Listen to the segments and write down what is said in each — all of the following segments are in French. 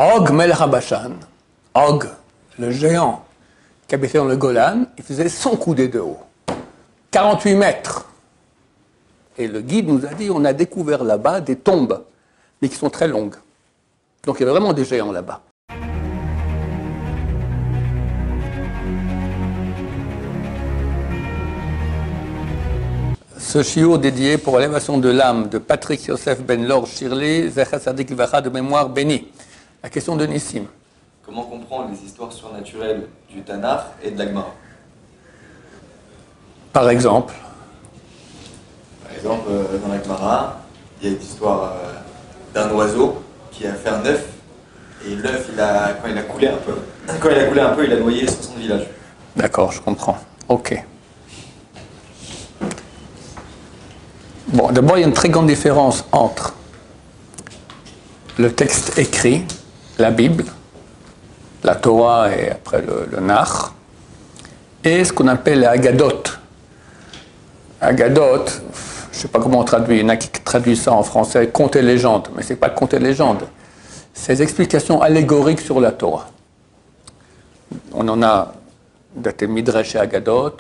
Og Melech HaBashan, Og, le géant qui habitait dans le Golan, il faisait 100 coudées de haut, 48 mètres. Et le guide nous a dit, on a découvert là-bas des tombes, mais qui sont très longues. Donc il y avait vraiment des géants là-bas. Ce chiot dédié pour l'élévation de l'âme de Patrick Yosef Ben Lor Shirley, Zecher Tzadik Livracha de mémoire bénie. La question de Nissim. Comment comprendre les histoires surnaturelles du Tanakh et de la Gemara? Par exemple, dans la Gemara, il y a une histoire d'un oiseau qui a fait un œuf, et l'œuf, quand il a coulé un peu, il a noyé 60 villages. D'accord, je comprends. Ok. Bon, d'abord, il y a une très grande différence entre le texte écrit, la Bible, la Torah et après le Nach, et ce qu'on appelle les Agadot. Agadot, je ne sais pas comment on traduit, il y en a qui traduisent ça en français, contes et légendes, mais ce n'est pas contes et légendes. C'est des explications allégoriques sur la Torah. On en a dans tes Midrash et Agadot,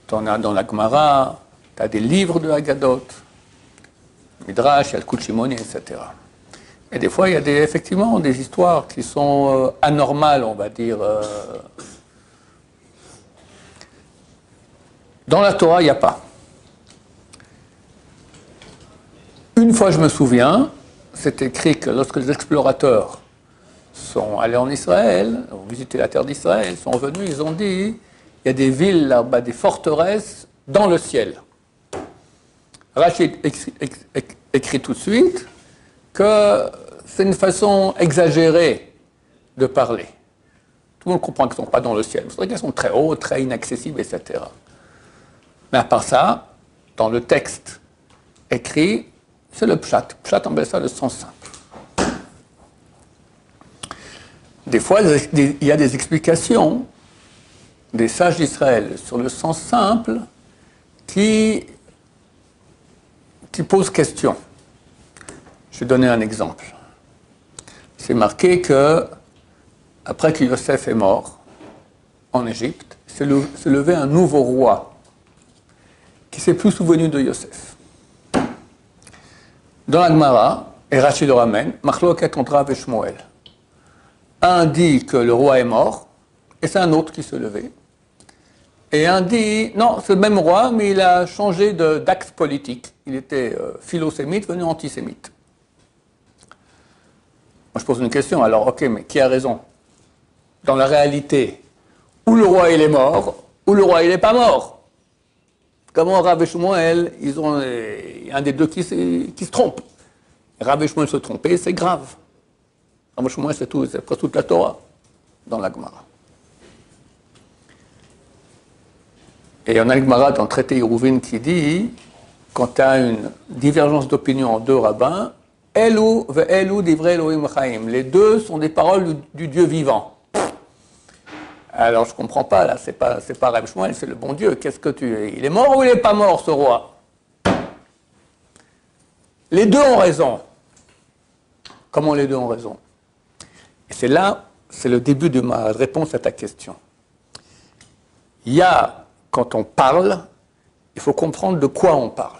tu en as dans la Gemara, tu as des livres de Agadot, Midrash, il y a le Kuchimoni, etc. Et des fois, il y a effectivement des histoires qui sont anormales, on va dire. Dans la Torah, il n'y a pas. Une fois, je me souviens, c'est écrit que lorsque les explorateurs sont allés en Israël, ont visité la terre d'Israël, sont venus, ils ont dit, il y a des villes là-bas, des forteresses dans le ciel. Rachid écrit tout de suite que c'est une façon exagérée de parler. Tout le monde comprend qu'elles ne sont pas dans le ciel. C'est vrai qu'elles sont très hautes, très inaccessibles, etc. Mais à part ça, dans le texte écrit, c'est le pshat. Pshat, on appelle ça le sens simple. Des fois, il y a des explications des sages d'Israël sur le sens simple qui posent question. Je vais donner un exemple. C'est marqué que, après que Yosef est mort en Égypte, s'est levé un nouveau roi qui ne s'est plus souvenu de Yosef. Dans la Gemara, et Rachid le ramène, Machloket entre Rav et Shmuel. Un dit que le roi est mort, et c'est un autre qui se levait. Et un dit, non, c'est le même roi, mais il a changé d'axe politique. Il était philosémite, devenu antisémite. Moi, je pose une question, alors, ok, mais qui a raison? Dans la réalité, ou le roi il est mort, ou le roi il n'est pas mort. Comment Rav et Shmuel, ils ont un des deux qui se trompe. Rav et Shmuel se tromper, c'est grave. Rav et Shmuel, c'est presque toute la Torah dans la Gemara. Et on a le Gemara dans le traité Hérouvin qui dit, quand tu as une divergence d'opinion en deux rabbins, Elou ve'elou divrei Elohim chaim. Les deux sont des paroles du Dieu vivant. Alors je ne comprends pas, là, c'est pas Rav Shmuel, c'est le bon Dieu. Il est mort ou il n'est pas mort, ce roi? Les deux ont raison. Comment les deux ont raison? Et c'est là, c'est le début de ma réponse à ta question. Il y a, quand on parle, il faut comprendre de quoi on parle.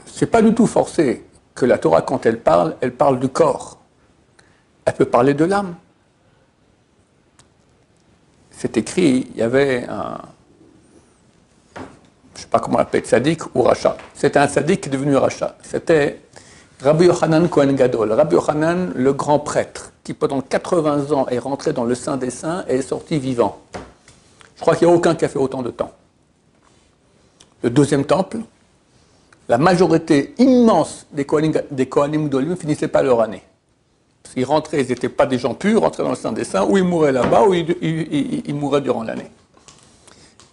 Ce n'est pas du tout forcé que la Torah, quand elle parle du corps. Elle peut parler de l'âme. C'est écrit, il y avait un, je ne sais pas comment on appelle, tzaddik ou rachat. C'était un tzaddik qui est devenu rachat. C'était Rabbi Yochanan Kohen Gadol, Rabbi Yochanan, le grand prêtre, qui pendant 80 ans est rentré dans le Saint des Saints et est sorti vivant. Je crois qu'il n'y a aucun qui a fait autant de temps. Le deuxième temple, la majorité immense des Kohanim Gdolim finissaient pas leur année. Parce qu'ils rentraient, ils n'étaient pas des gens purs, rentraient dans le Saint des Saints, ou ils mouraient là-bas, ou ils mouraient durant l'année.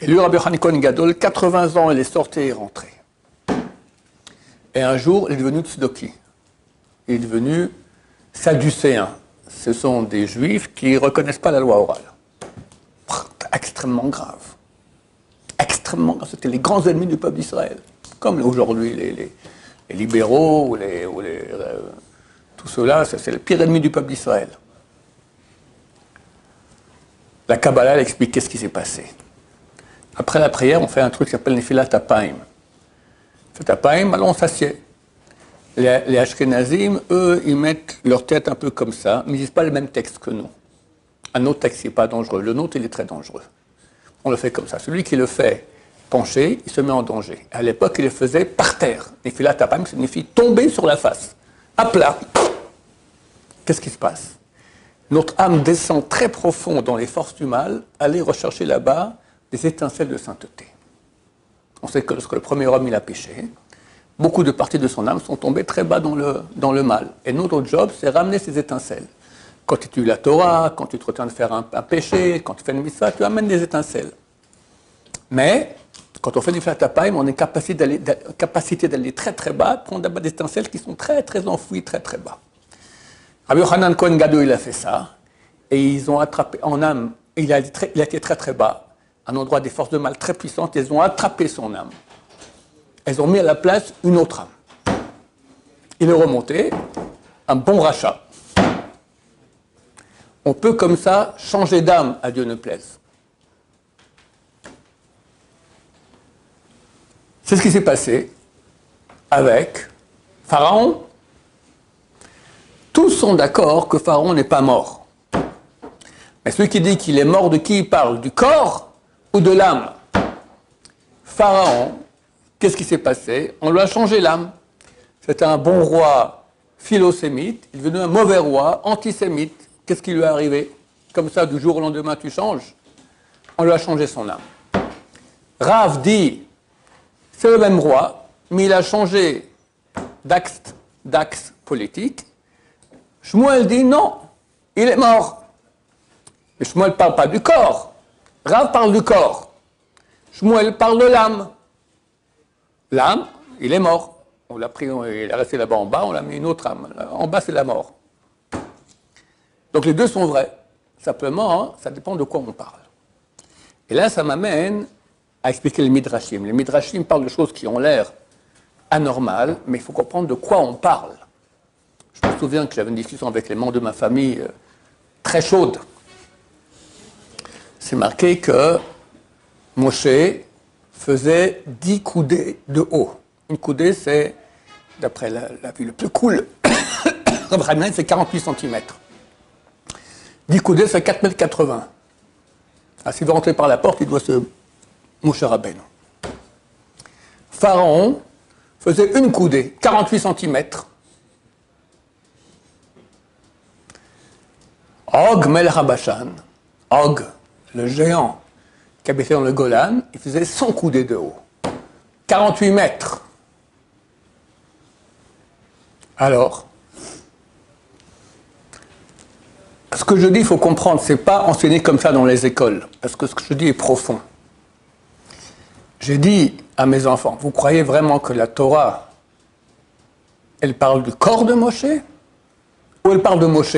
Et lui, Rabbi Yochanan Kohen Gadol, 80 ans, il est sorti et rentré. Et un jour, il est devenu tzdoki. Il est devenu sadducéen. Ce sont des juifs qui ne reconnaissent pas la loi orale. Extrêmement grave. Extrêmement grave. C'était les grands ennemis du peuple d'Israël. Comme aujourd'hui les libéraux ou les Tout cela, c'est le pire ennemi du peuple d'Israël. La Kabbalah, elle explique qu'est-ce qui s'est passé. Après la prière, on fait un truc qui s'appelle Nefilat Apayim. Nefilat Apayim, alors on s'assied. Les Ashkenazim, eux, ils mettent leur tête un peu comme ça, mais ils ne disent pas le même texte que nous. Un autre texte, il n'est pas dangereux. Le nôtre, il est très dangereux. On le fait comme ça. Celui qui le fait pencher, il se met en danger. À l'époque, il le faisait par terre. Nefilat Apayim signifie tomber sur la face, à plat. Qu'est-ce qui se passe? Notre âme descend très profond dans les forces du mal, aller rechercher là-bas des étincelles de sainteté. On sait que lorsque le premier homme il a péché, beaucoup de parties de son âme sont tombées très bas dans le mal. Et notre job, c'est ramener ces étincelles. Quand tu étudies la Torah, quand tu te retiens de faire un péché, quand tu fais une mitzvah, tu amènes des étincelles. Mais, quand on fait du Nefilat Apayim, on est capacité d'aller très très bas, prendre d'abord des étincelles qui sont très très enfouies, très très bas. Rabbi Yochanan Cohen Gadol, il a fait ça, et ils ont attrapé en âme, il a été très très bas, à un endroit des forces de mal très puissantes, ils ont attrapé son âme. Elles ont mis à la place une autre âme. Il est remonté, un bon rachat. On peut comme ça changer d'âme, à Dieu ne plaise. C'est ce qui s'est passé avec Pharaon. Tous sont d'accord que Pharaon n'est pas mort. Mais celui qui dit qu'il est mort, de qui il parle? Du corps ou de l'âme? Pharaon, qu'est-ce qui s'est passé? On lui a changé l'âme. C'était un bon roi philosémite, il est devenu un mauvais roi antisémite. Qu'est-ce qui lui est arrivé? Comme ça, du jour au lendemain, tu changes. On lui a changé son âme. Rav dit, c'est le même roi, mais il a changé d'axe politique. Shmuel dit non, il est mort. Mais Shmuel ne parle pas du corps. Rav parle du corps. Shmuel parle de l'âme. L'âme, il est mort. On l'a pris, il est resté là-bas en bas, on l'a mis une autre âme. En bas, c'est la mort. Donc les deux sont vrais. Simplement, hein, ça dépend de quoi on parle. Et là, ça m'amène à expliquer les Midrashim. Les Midrashim parlent de choses qui ont l'air anormales, mais il faut comprendre de quoi on parle. Je me souviens que j'avais une discussion avec les membres de ma famille très chaude. C'est marqué que Moshe faisait 10 coudées de haut. Une coudée, c'est, d'après la vue le plus cool, c'est 48 cm. 10 coudées, c'est 4,80 m. Ah, s'il veut rentrer par la porte, il doit se... Moshe Rabbeinu. Pharaon faisait une coudée, 48 cm. Og Melech HaBashan, Og, le géant qui habitait dans le Golan, il faisait 100 coudées de haut. 48 mètres. Alors, ce que je dis, il faut comprendre, ce n'est pas enseigné comme ça dans les écoles, parce que ce que je dis est profond. J'ai dit à mes enfants, vous croyez vraiment que la Torah, elle parle du corps de Moshe ou elle parle de Moshe?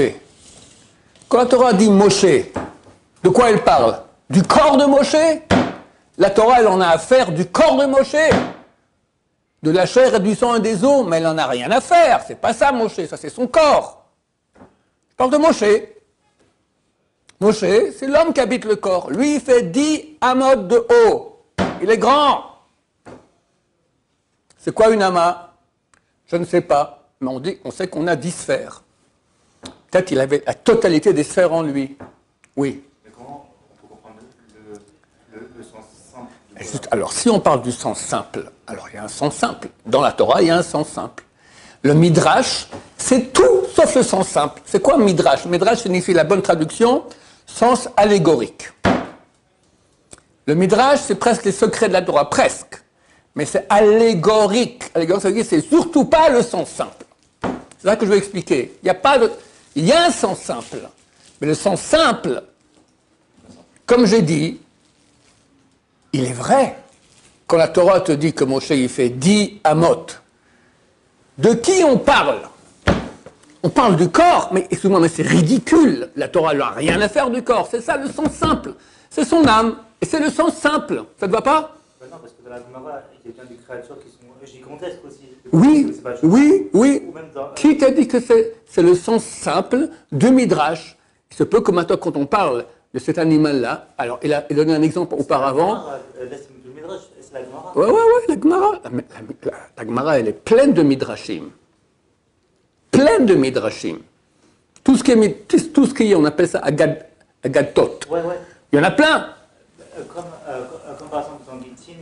Quand la Torah dit Moshe, de quoi elle parle? Du corps de Moshe? La Torah, elle en a à faire du corps de Moshe, de la chair et du sang et des os, mais elle n'en a rien à faire. C'est pas ça, Moshe, ça c'est son corps. Je parle de Moshe. Moshe, c'est l'homme qui habite le corps. Lui, il fait 10 amot de haut. Il est grand. C'est quoi une ama? Je ne sais pas, mais on sait qu'on a 10 sphères. Peut-être qu'il avait la totalité des sphères en lui. Oui. Mais comment on peut comprendre le sens simple Alors, si on parle du sens simple, alors il y a un sens simple. Dans la Torah, il y a un sens simple. Le Midrash, c'est tout sauf le sens simple. C'est quoi Midrash? Midrash signifie la bonne traduction, sens allégorique. Le Midrash, c'est presque les secrets de la Torah, presque. Mais c'est allégorique. Allégorique, ça veut dire que c'est surtout pas le sens simple. C'est ça que je veux expliquer. Il y a un sens simple. Mais le sens simple, comme j'ai dit, il est vrai. Quand la Torah te dit que Moshe il fait 10 amot, de qui on parle? On parle du corps, mais excuse-moi, mais c'est ridicule. La Torah n'a rien à faire du corps. C'est ça le sens simple. C'est son âme. Et c'est le sens simple. Ça ne te va pas? Non, intéressant parce que dans la Gemara, il y a bien des créatures qui sont gigantesques aussi. Oui, oui. Ou même dans, Qui t'a dit que c'est le sens simple du Midrash? Il se peut que maintenant, quand on parle de cet animal-là, alors il a donné un exemple auparavant. Le Midrash, c'est la Gemara. Ouais, la Gemara. La Gemara, elle est pleine de Midrashim. Pleine de Midrashim. Tout ce qui est, on appelle ça Agatot. Ouais. Il y en a plein. Comme par exemple dans Gittin,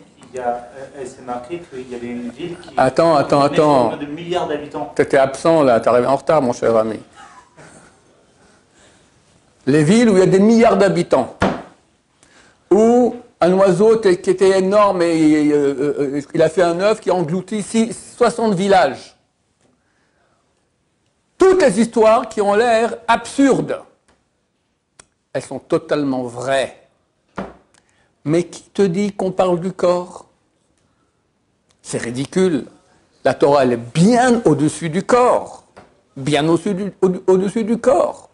c'est marqué qu'il y avait une ville qui... Attends. de milliards d'habitants. Tu étais absent là, tu es arrivé en retard, mon cher ami. Les villes où il y a des milliards d'habitants, où un oiseau qui était énorme et il a fait un œuf qui a englouti 60 villages. Toutes les histoires qui ont l'air absurdes, elles sont totalement vraies. Mais qui te dit qu'on parle du corps? C'est ridicule. La Torah, elle est bien au-dessus du corps. Bien au-dessus du corps.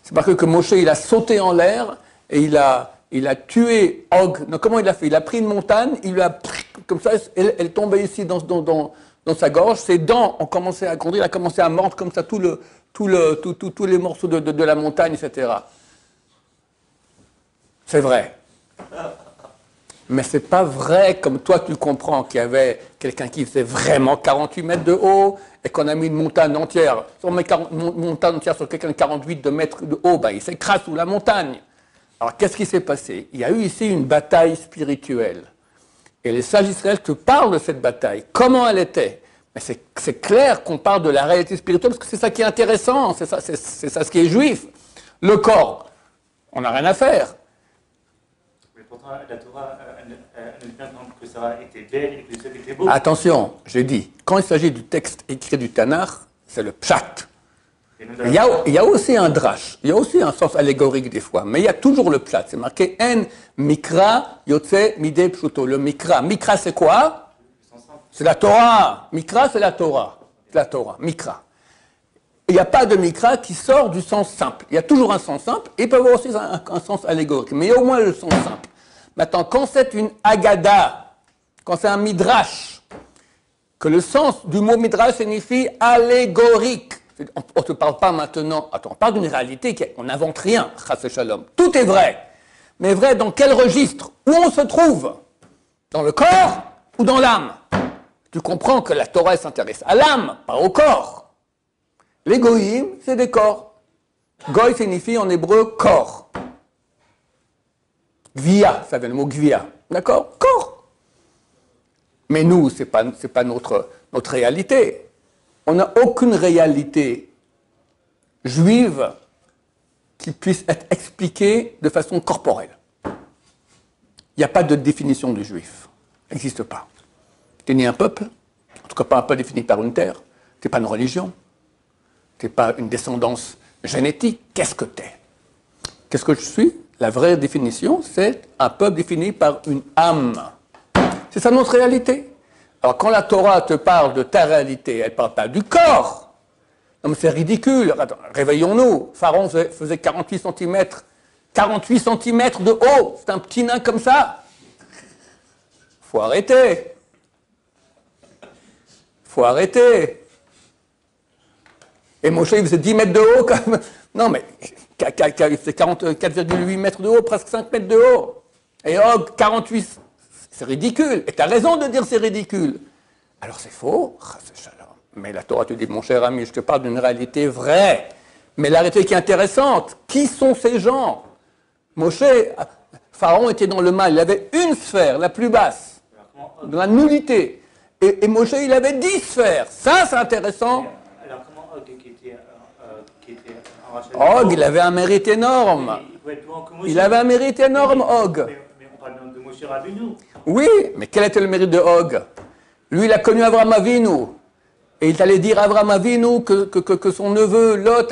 C'est parce que Moshe, il a sauté en l'air et il a tué Og. Non, comment il a fait? Il a pris une montagne, il l'a pris comme ça, elle tombait ici dans sa gorge. Ses dents ont commencé à grandir, il a commencé à mordre comme ça tous les morceaux de la montagne, etc. C'est vrai. Mais c'est pas vrai comme toi tu comprends qu'il y avait quelqu'un qui faisait vraiment 48 mètres de haut et qu'on a mis une montagne entière. Si on met une montagne entière sur quelqu'un de 48 mètres de haut, ben, il s'écrase sous la montagne. Alors qu'est-ce qui s'est passé? Il y a eu ici une bataille spirituelle. Et les sages d'Israël te parlent de cette bataille. Comment elle était? Mais c'est clair qu'on parle de la réalité spirituelle parce que c'est ça qui est intéressant, c'est ça ce qui est juif. Le corps, on n'a rien à faire. Pourtant, la Torah, elle dit bien que ça était belle et que ça était beau. Attention, j'ai dit, quand il s'agit du texte écrit du Tanakh, c'est le pshat. Il y a aussi un drash, il y a aussi un sens allégorique des fois, mais il y a toujours le pshat. C'est marqué En Mikra Yotze Mide Pshuto. Le Mikra. Mikra, c'est quoi? C'est la Torah. Mikra, c'est la Torah. La Torah. Mikra. Il n'y a pas de Mikra qui sort du sens simple. Il y a toujours un sens simple, et il peut y avoir aussi un sens allégorique, mais il y a au moins le sens simple. Maintenant, quand c'est une agada, quand c'est un midrash, que le sens du mot midrash signifie allégorique. On ne te parle pas maintenant, on parle d'une réalité, on n'invente rien, chas shalom. Tout est vrai. Mais vrai dans quel registre? Où on se trouve? Dans le corps ou dans l'âme? Tu comprends que la Torah s'intéresse à l'âme, pas au corps. Les goïm, c'est des corps. Goy signifie en hébreu corps. Gvia, ça vient le mot gvia. D'accord? Corps. Mais nous, ce n'est pas notre réalité. On n'a aucune réalité juive qui puisse être expliquée de façon corporelle. Il n'y a pas de définition du juif. Ça n'existe pas. Tu es ni un peuple, en tout cas pas un peuple défini par une terre. Tu n'es pas une religion. Tu n'es pas une descendance génétique. Qu'est-ce que tu es? Qu'est-ce que je suis? La vraie définition, c'est un peuple défini par une âme. C'est ça notre réalité. Alors quand la Torah te parle de ta réalité, elle ne parle pas du corps. Non mais c'est ridicule. Attends, réveillons-nous. Pharaon faisait 48 cm. 48 cm de haut. C'est un petit nain comme ça. Faut arrêter. Faut arrêter. Et Moshe, il faisait 10 mètres de haut. Comme... Non mais, il faisait 4,8 mètres de haut, presque 5 mètres de haut. Et Og, 48. C'est ridicule. Et tu as raison de dire c'est ridicule. Alors c'est faux. Mais la Torah te dit, mon cher ami, je te parle d'une réalité vraie. Mais la réalité qui est intéressante, qui sont ces gens? Moshe, Pharaon était dans le mal. Il avait une sphère, la plus basse, dans la nullité. Et Moshe, il avait 10 sphères. Ça, c'est intéressant. Alors comment Og, qui était un Og, il avait un mérite énorme. Il avait un mérite énorme, Og. Mais on parle de Moshe Rabbeinu. Oui, mais quel était le mérite de Og? Lui, il a connu Avraham Avinu. Et il allait dire à Avraham Avinu que son neveu, Lot,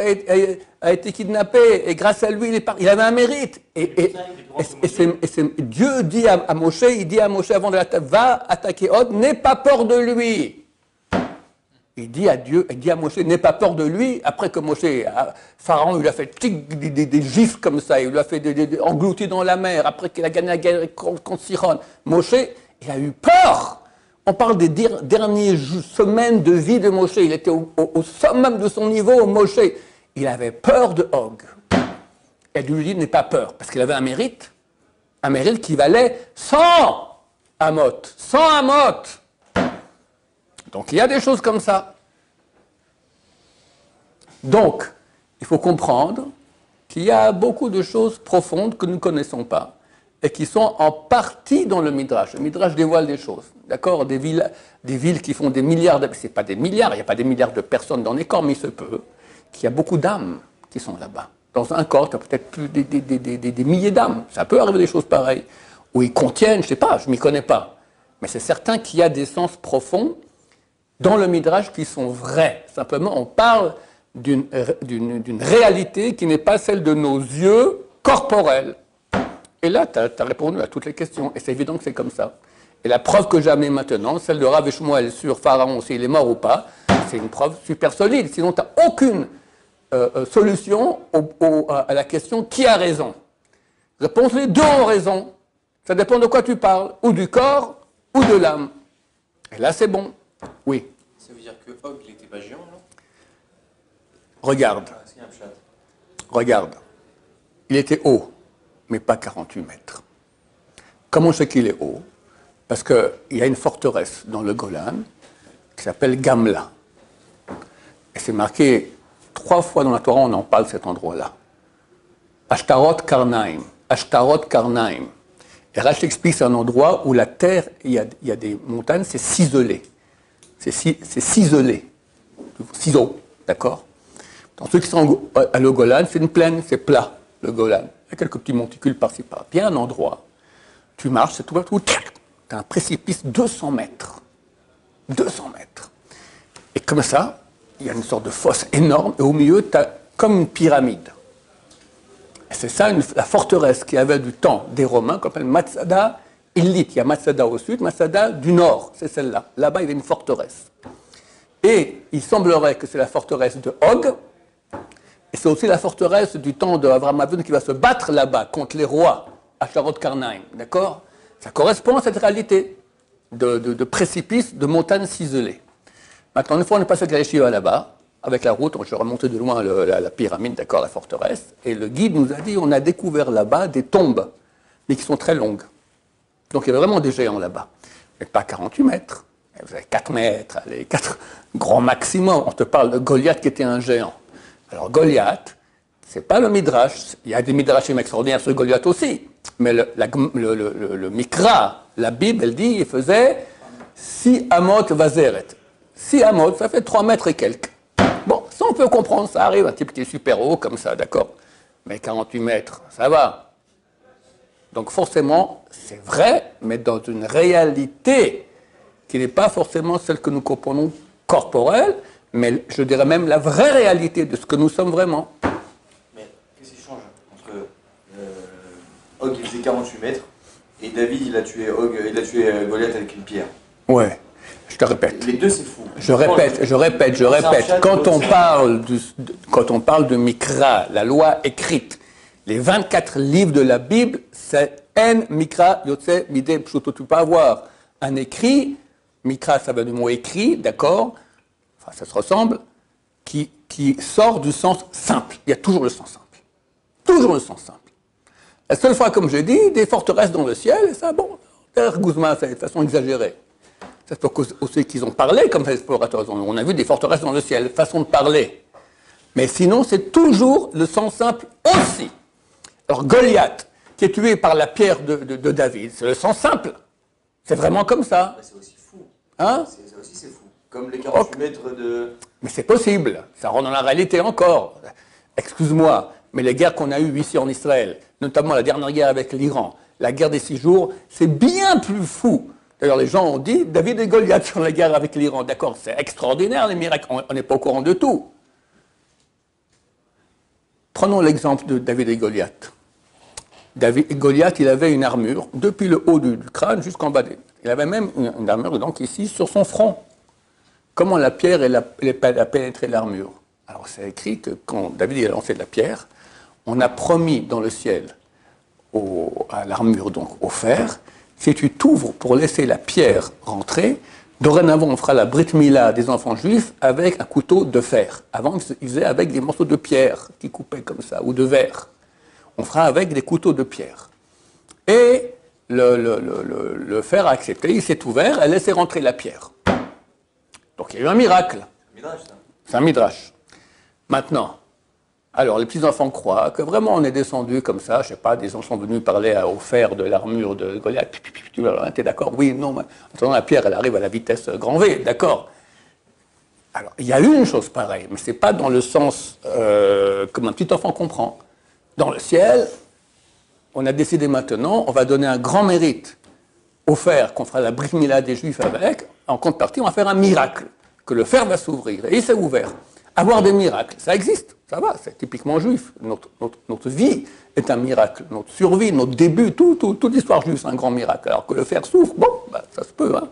a été kidnappé. Et grâce à lui, il avait un mérite. Et Dieu dit à Moshe, il dit à Moshe avant de l'attaquer, va attaquer Og, n'aie pas peur de lui. Il dit à Dieu, il dit à Moshe, n'aie pas peur de lui. Après que Pharaon, il lui a fait des gifles comme ça, il lui a fait englouti dans la mer, après qu'il a gagné la guerre contre Sihon. Moshe, il a eu peur. On parle des dernières semaines de vie de Moshe. Il était au summum de son niveau, Moshe. Il avait peur de Og. Et Dieu lui dit, n'aie pas peur, parce qu'il avait un mérite qui valait 100 Amot. 100 Amot. Donc il y a des choses comme ça. Donc, il faut comprendre qu'il y a beaucoup de choses profondes que nous ne connaissons pas et qui sont en partie dans le Midrash. Le Midrash dévoile des choses, d'accord ? Des villes qui font des milliards, c'est pas des milliards, il n'y a pas des milliards de personnes dans les corps, mais il se peut qu'il y a beaucoup d'âmes qui sont là-bas. Dans un corps, il y a peut-être plus des milliers d'âmes. Ça peut arriver des choses pareilles. Où ils contiennent, je ne sais pas, je ne m'y connais pas. Mais c'est certain qu'il y a des sens profonds dans le Midrash qui sont vrais. Simplement, on parle d'une réalité qui n'est pas celle de nos yeux corporels. Et là, tu as répondu à toutes les questions. Et c'est évident que c'est comme ça. Et la preuve que j'ai amenée maintenant, celle de Rav Shmuel sur Pharaon, s'il est mort ou pas, c'est une preuve super solide. Sinon, tu n'as aucune solution à la question qui a raison. Réponse, les deux ont raison. Ça dépend de quoi tu parles, ou du corps, ou de l'âme. Et là, c'est bon. Oui. Ça veut dire que Og, il n'était pas géant, non? Regarde. Regarde. Il était haut, mais pas 48 mètres. Comment on sait qu'il est haut? Parce qu'il y a une forteresse dans le Golan qui s'appelle Gamla. Et c'est marqué 3 fois dans la Torah, on en parle de cet endroit-là. Ashtarot Karnaim. Ashtarot Karnaim. Et Rashi explique, c'est un endroit où la terre, il y a des montagnes, c'est ciselé. C'est ciselé. Ciseaux, d'accord? Dans ceux qui sont à le Golan, c'est une plaine, c'est plat, le Golan. Il y a quelques petits monticules par-ci par-là. Puis il y a un endroit, tu marches, c'est tout, tu as un précipice 200 mètres. 200 mètres. Et comme ça, il y a une sorte de fosse énorme, et au milieu, tu as comme une pyramide. Et c'est ça, la forteresse qui avait du temps des Romains, qu'on appelle Matsada Illit. Il y a Matsada au sud, Matsada du nord, c'est celle-là. Là-bas, il y avait une forteresse. Et il semblerait que c'est la forteresse de Og, et c'est aussi la forteresse du temps d'Avraham Avinu qui va se battre là-bas contre les rois à Charot Karnaim. D'accord? Ça correspond à cette réalité de précipice, de montagne ciselée. Maintenant, une fois, on est passé avec la yeshiva là-bas, avec la route, on s'est remonté de loin la pyramide, d'accord, la forteresse, et le guide nous a dit, on a découvert là-bas des tombes, mais qui sont très longues. Donc il y avait vraiment des géants là-bas. Mais pas 48 mètres, vous avez 4 mètres, allez, 4 grands maximum. On te parle de Goliath qui était un géant. Alors Goliath, c'est pas le Midrash, il y a des Midrashim extraordinaires sur Goliath aussi, mais le Mikra, la Bible, elle dit, il faisait 6 amot vazeret. 6 amot, ça fait 3 mètres et quelques. Bon, ça on peut comprendre, ça arrive, un type qui est super haut comme ça, d'accord. Mais 48 mètres, ça va. Donc forcément, c'est vrai, mais dans une réalité qui n'est pas forcément celle que nous comprenons corporelle, mais je dirais même la vraie réalité de ce que nous sommes vraiment. Mais qu'est-ce qui change entre Og il faisait 48 mètres et David il a tué Goliath avec une pierre? Ouais. Je te répète. Les deux, c'est fou. Je répète. Quand on parle de Mikra, la loi écrite, les 24 livres de la Bible, c'est En Mikra Yotse Mide Pshuto. Tu peux avoir un écrit, Mikra, ça vient du mot écrit, d'accord, enfin ça se ressemble, qui sort du sens simple. Il y a toujours le sens simple. Toujours le sens simple. La seule fois, comme je dis, des forteresses dans le ciel, et ça, bon, Guzman, c'est de façon exagérée. C'est pour ceux qui ont parlé comme ça, explorateurs. On a vu des forteresses dans le ciel, façon de parler. Mais sinon, c'est toujours le sens simple aussi. Alors, Goliath, qui est tué par la pierre de David, c'est le sens simple. C'est vraiment comme ça. C'est aussi fou. Hein? Ça aussi, c'est fou. Comme les 48 mètres de... Mais c'est possible. Ça rentre dans la réalité encore. Excuse-moi, mais les guerres qu'on a eues ici en Israël, notamment la dernière guerre avec l'Iran, la guerre des 6 jours, c'est bien plus fou. D'ailleurs, les gens ont dit David et Goliath sur la guerre avec l'Iran. D'accord, c'est extraordinaire les miracles. On n'est pas au courant de tout. Prenons l'exemple de David et Goliath. Goliath, il avait une armure depuis le haut du crâne jusqu'en bas. Il avait même une armure donc ici sur son front. comment la pierre a pénétré l'armure. Alors c'est écrit que quand David a lancé de la pierre, on a promis dans le ciel à l'armure, donc au fer, si tu t'ouvres pour laisser la pierre rentrer, dorénavant on fera la brit mila des enfants juifs avec un couteau de fer. Avant ils faisaient avec des morceaux de pierre qui coupaient comme ça, ou de verre. On fera avec des couteaux de pierre. Et le fer a accepté, il s'est ouvert, a laissé rentrer la pierre. Donc il y a eu un miracle. C'est un midrash. Maintenant, alors les petits-enfants croient que vraiment on est descendu comme ça, je sais pas, des gens sont venus parler au fer de l'armure de Goliath. T'es d'accord? Oui, non, mais attends, la pierre elle arrive à la vitesse grand V, d'accord? Alors il y a eu une chose pareille, mais c'est pas dans le sens comme un petit enfant comprend. Dans le ciel, on a décidé maintenant, on va donner un grand mérite au fer qu'on fera la brit mila des Juifs avec. En contrepartie, on va faire un miracle, que le fer va s'ouvrir. Et il s'est ouvert. Avoir des miracles, ça existe, ça va, c'est typiquement juif. Notre vie est un miracle, notre survie, notre début, toute l'histoire juive, c'est un grand miracle. Alors que le fer s'ouvre, bon, bah, ça se peut. Hein.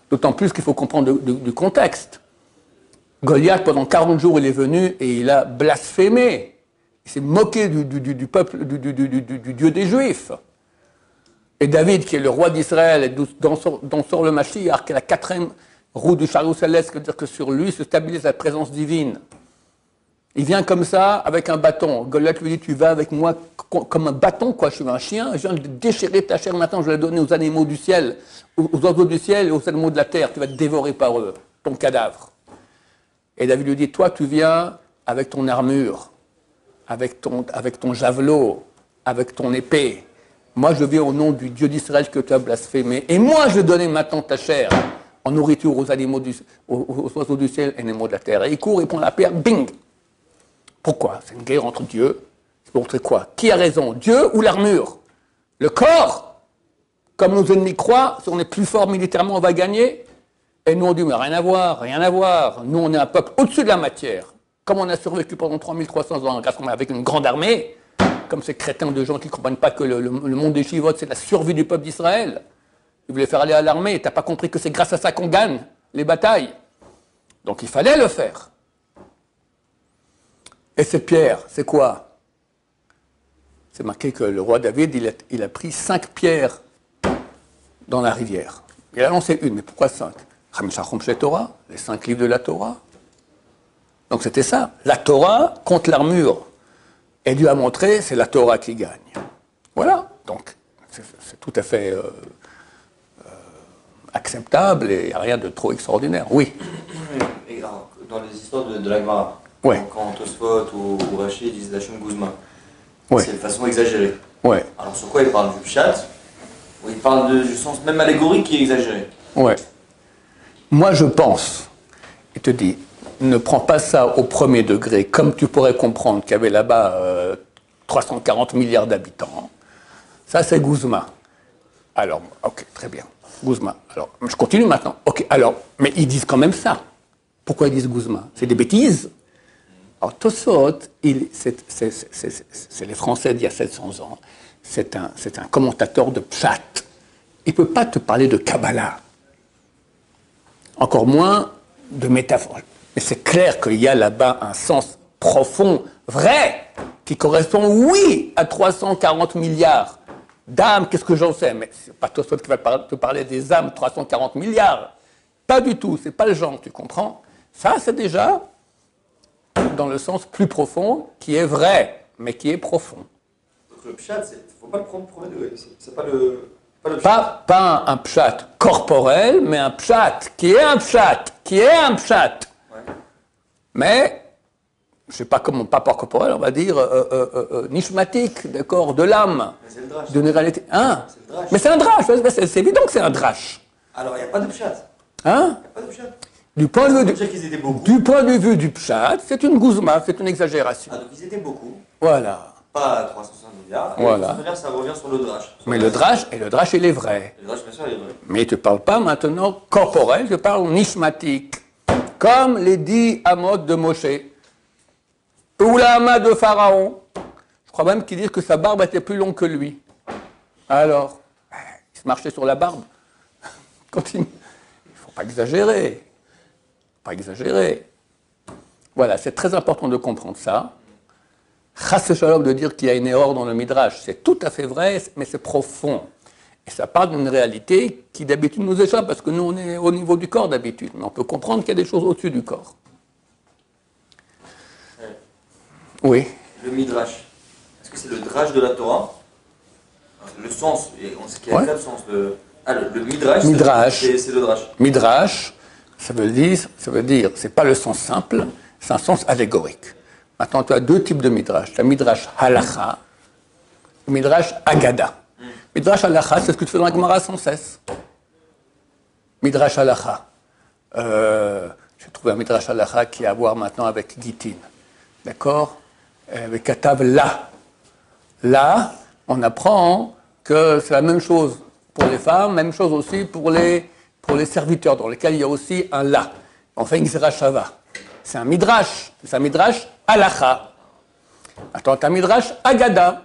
D'autant plus qu'il faut comprendre du contexte. Goliath, pendant 40 jours, il est venu et il a blasphémé. Il s'est moqué du peuple, du Dieu des Juifs. Et David, qui est le roi d'Israël, dont sort le Mashiach, qui est la 4e roue du chariot céleste, c'est-à-dire que sur lui se stabilise la présence divine. Il vient comme ça, avec un bâton. Goliath lui dit, tu vas avec moi comme un bâton, quoi, je suis un chien, je viens de déchirer ta chair, maintenant je vais la donner aux animaux du ciel, aux oiseaux du ciel et aux animaux de la terre, tu vas te dévorer par eux, ton cadavre. Et David lui dit, toi tu viens avec ton armure, avec ton javelot, avec ton épée. Moi, je viens au nom du Dieu d'Israël que tu as blasphémé. Et moi, je vais donner maintenant ta chair en nourriture aux animaux, aux oiseaux du ciel et aux animaux de la terre. Et il court, il prend la pierre, bing. Pourquoi? C'est une guerre entre Dieu. C'est pour montrer quoi? Qui a raison? Dieu ou l'armure? Le corps? Comme nos ennemis croient, si on est plus fort militairement, on va gagner. Et nous, on dit, mais rien à voir, rien à voir. Nous, on est un peuple au-dessus de la matière. Comme on a survécu pendant 3300 ans, avec une grande armée, comme ces crétins de gens qui ne comprennent pas que le monde des chivotes, c'est la survie du peuple d'Israël. Ils voulaient faire aller à l'armée, tu n'as pas compris que c'est grâce à ça qu'on gagne les batailles. Donc il fallait le faire. Et cette pierre, c'est quoi? C'est marqué que le roi David, il a pris 5 pierres dans la rivière. Il a lancé une, mais pourquoi 5? Torah, les 5 livres de la Torah. Donc c'était ça. La Torah contre l'armure. Et Dieu a montré, c'est la Torah qui gagne. Voilà. Donc c'est tout à fait acceptable et il n'y a rien de trop extraordinaire. Oui. Et alors, dans les histoires de la Gemara, ouais. Quand Tosfot ou Rashi disent Lachon Guzma, ouais. C'est de façon exagérée. Ouais. Alors sur quoi ils parlent du pshat, ou ils parlent du sens même allégorique qui est exagéré? Ouais. Moi je pense, il te dit, ne prends pas ça au premier degré, comme tu pourrais comprendre qu'il y avait là-bas 340 milliards d'habitants. Ça c'est Guzma. Alors, ok, très bien. Guzma. Alors, je continue maintenant. Ok, alors, mais ils disent quand même ça. Pourquoi ils disent Guzma? C'est des bêtises. Alors, Tosfot, c'est les Français d'il y a 700 ans. C'est un commentateur de Pshat. Il ne peut pas te parler de Kabbalah. Encore moins de métaphore. Mais c'est clair qu'il y a là-bas un sens profond, vrai, qui correspond, oui, à 340 milliards d'âmes. Qu'est-ce que j'en sais? Mais ce n'est pas Tosfot qui va te parler des âmes, 340 milliards. Pas du tout, c'est pas le genre, tu comprends? Ça, c'est déjà dans le sens plus profond, qui est vrai, mais qui est profond. Donc le pshat, il ne faut pas le prendre premier degré. C'est pas le pshat. Pas un pshat corporel, mais un pshat qui est un pshat, qui est un pshat. Ouais. Mais, je ne sais pas comment, pas par corporel, on va dire nishmatique, d'accord, de l'âme. Mais c'est le drash. D'une réalité. Hein? C'est le drash. Mais c'est un drash, c'est évident que c'est un drash. Alors il n'y a pas de pshat. Hein? Il n'y a pas de pshat. Du point de vue Qu'ils étaient beaucoup. du point de vue du pshat, c'est une gouzma, c'est une exagération. Ah, donc ils étaient beaucoup. Voilà. Pas 360 milliards. Voilà. 360 milliards, ça revient sur le drash. Mais le drash, il est vrai. Le drash, bien sûr, il est vrai. Mais il ne te parle pas maintenant corporel, je parle nishmatique. Comme les 10 Amot de Moshe. Ou la Hama de Pharaon. Je crois même qu'ils disent que sa barbe était plus longue que lui. Alors, il se marchait sur la barbe. Continue. Il ne faut pas exagérer. pas exagérer. Voilà, c'est très important de comprendre ça. Chas shalom de dire qu'il y a une erreur dans le Midrash, c'est tout à fait vrai, mais c'est profond. Et ça parle d'une réalité qui d'habitude nous échappe, parce que nous on est au niveau du corps d'habitude, mais on peut comprendre qu'il y a des choses au-dessus du corps. Oui. Le Midrash, est-ce que c'est le Drash de la Torah? Le sens, et on sait qu'il y a quatre sens. Le Midrash, c'est le Drash. Midrash, ça veut dire, c'est pas le sens simple, c'est un sens allégorique. Maintenant, tu as deux types de Midrash. Tu as Midrash Halacha, Midrash Agada. Midrash Halacha, c'est ce que tu fais dans la Gemara sans cesse. Midrash Halacha. J'ai trouvé un Midrash Halacha qui a à voir maintenant avec Gittin. D'accord? Avec Katav La. Là, on apprend que c'est la même chose pour les femmes, même chose aussi pour les serviteurs, dans lesquels il y a aussi un La. On fait une Xera Shava. C'est un Midrash Halacha. Attends, tu as Midrash Agada.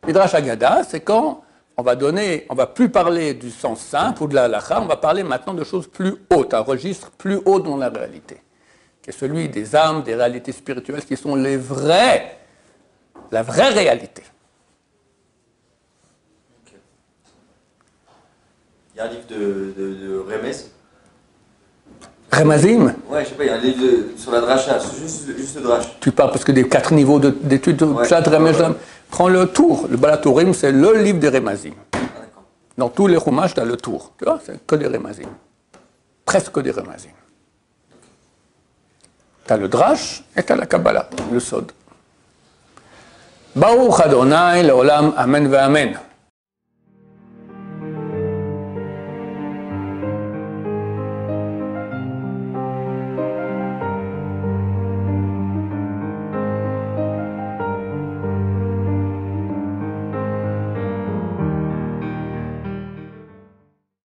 Midrash Agada, c'est quand on va plus parler du sens simple ou de la halacha, on va parler maintenant de choses plus hautes, un registre plus haut dans la réalité, qui est celui des âmes, des réalités spirituelles qui sont la vraie réalité. Okay. Il y a un livre de Remez. Remazim? Ouais, je sais pas, il y a un livre sur la dracha, juste le drache. Tu parles parce que des 4 niveaux d'études de Pshat, Remez, prends le tour. Le Balatourim, c'est le livre des Remazim. Dans tous les Chumash, tu as le tour. Tu vois, c'est que des Remazim. Presque des Remazim. Tu as le Drash et tu as la Kabbalah, le Sod. Baruch Adonai, Leolam, Amen, Amen.